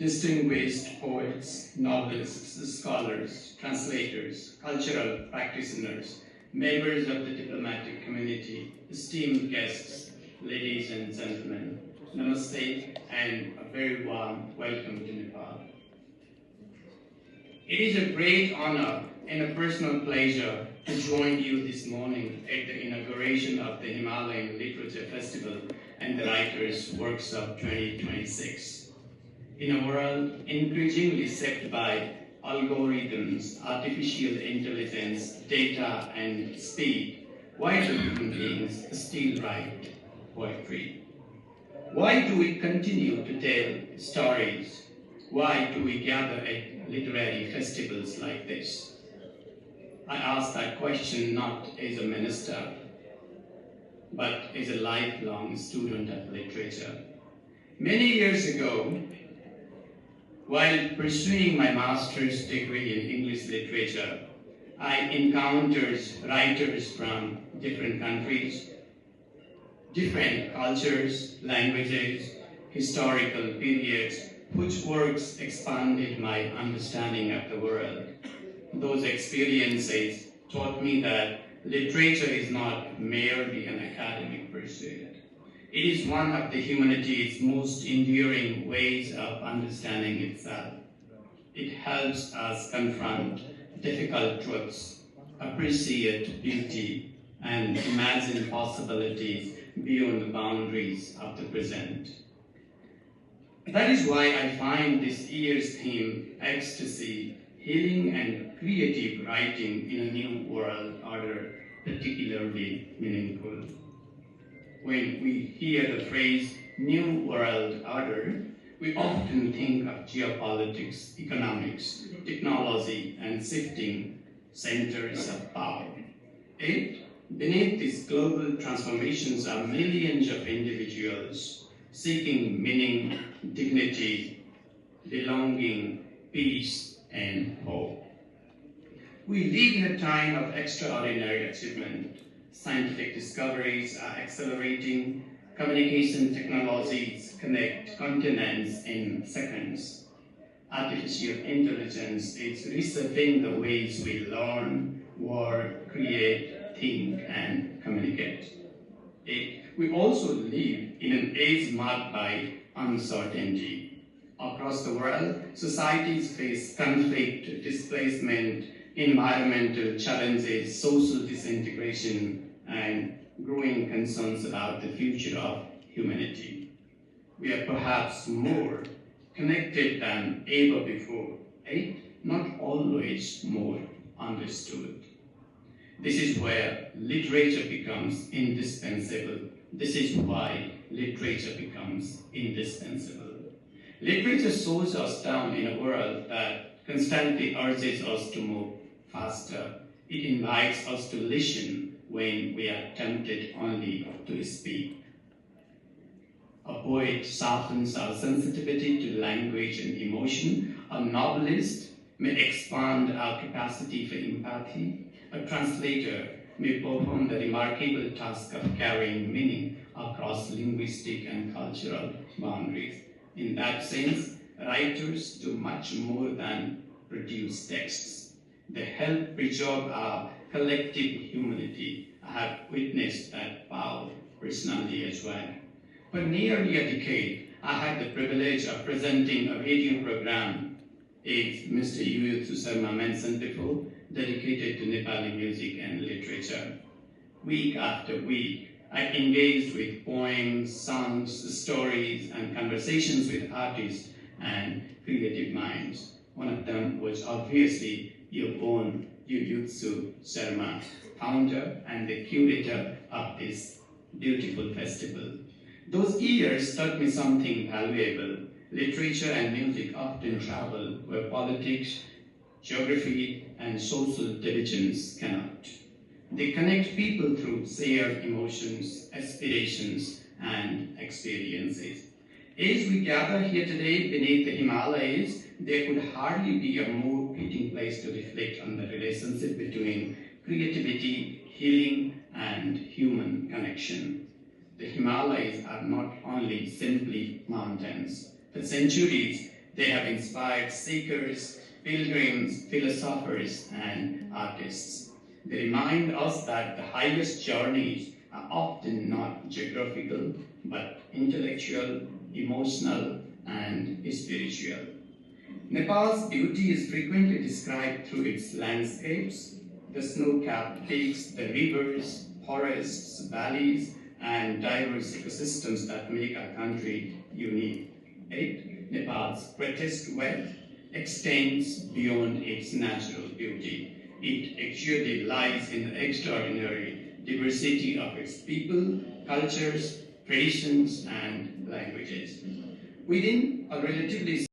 distinguished poets, novelists, scholars, translators, cultural practitioners, members of the diplomatic community, esteemed guests, ladies and gentlemen, namaste and a very warm welcome to Nepal. It is a great honor and a personal pleasure to join you this morning at the inauguration of the Himalayan Literature Festival and the Writers' Workshop 2026. In a world increasingly shaped by algorithms, artificial intelligence, data, and speed, why do human beings still write poetry? Why do we continue to tell stories? Why do we gather at literary festivals like this? I ask that question not as a minister, but as a lifelong student of literature. Many years ago, while pursuing my master's degree in English literature, I encountered writers from different countries, different cultures, languages, historical periods, whose works expanded my understanding of the world. Those experiences taught me that literature is not merely an academic pursuit. It is one of the humanity's most enduring ways of understanding itself. It helps us confront difficult truths, appreciate beauty, and imagine possibilities beyond the boundaries of the present. That is why I find this year's theme, ecstasy, healing and creative writing in a new world order, particularly meaningful. When we hear the phrase New World Order, we often think of geopolitics, economics, technology, and shifting centers of power. Yet, beneath these global transformations are millions of individuals seeking meaning, dignity, belonging, peace, and hope. We live in a time of extraordinary achievement. Scientific discoveries are accelerating, communication technologies connect continents in seconds. Artificial intelligence is reshaping the ways we learn, work, create, think, and communicate. We also live in an age marked by uncertainty. Across the world, societies face conflict, displacement, environmental challenges, social disintegration, and growing concerns about the future of humanity. We are perhaps more connected than ever before, yet not always more understood. This is where literature becomes indispensable. This is why literature becomes indispensable. Literature slows us down in a world that constantly urges us to move faster. It invites us to listen when we are tempted only to speak. A poet softens our sensitivity to language and emotion. A novelist may expand our capacity for empathy. A translator may perform the remarkable task of carrying meaning across linguistic and cultural boundaries. In that sense, writers do much more than produce texts. They help preserve our collective humanity. I have witnessed that power personally as well. For nearly a decade, I had the privilege of presenting a radio program, as Mr. Yuyutsu Sharma mentioned before, dedicated to Nepali music and literature. Week after week, I engaged with poems, songs, stories, and conversations with artists and creative minds. One of them was obviously your own Yuyutsu Sharma, founder and the curator of this beautiful festival. Those years taught me something valuable. Literature and music often travel where politics, geography, and social divisions cannot. They connect people through shared emotions, aspirations, and experiences. As we gather here today beneath the Himalayas, there could hardly be a more fitting place to reflect on the relationship between creativity, healing, and human connection. The Himalayas are not only simply mountains. For centuries, They have inspired seekers, pilgrims, philosophers, and artists. They remind us that the highest journeys are often not geographical, but intellectual, emotional, and spiritual. Nepal's beauty is frequently described through its landscapes, the snow-capped peaks, the rivers, forests, valleys, and diverse ecosystems that make our country unique. 8. Nepal's greatest wealth extends beyond its natural beauty. It actually lies in the extraordinary diversity of its people, cultures, traditions, and languages. Within a relatively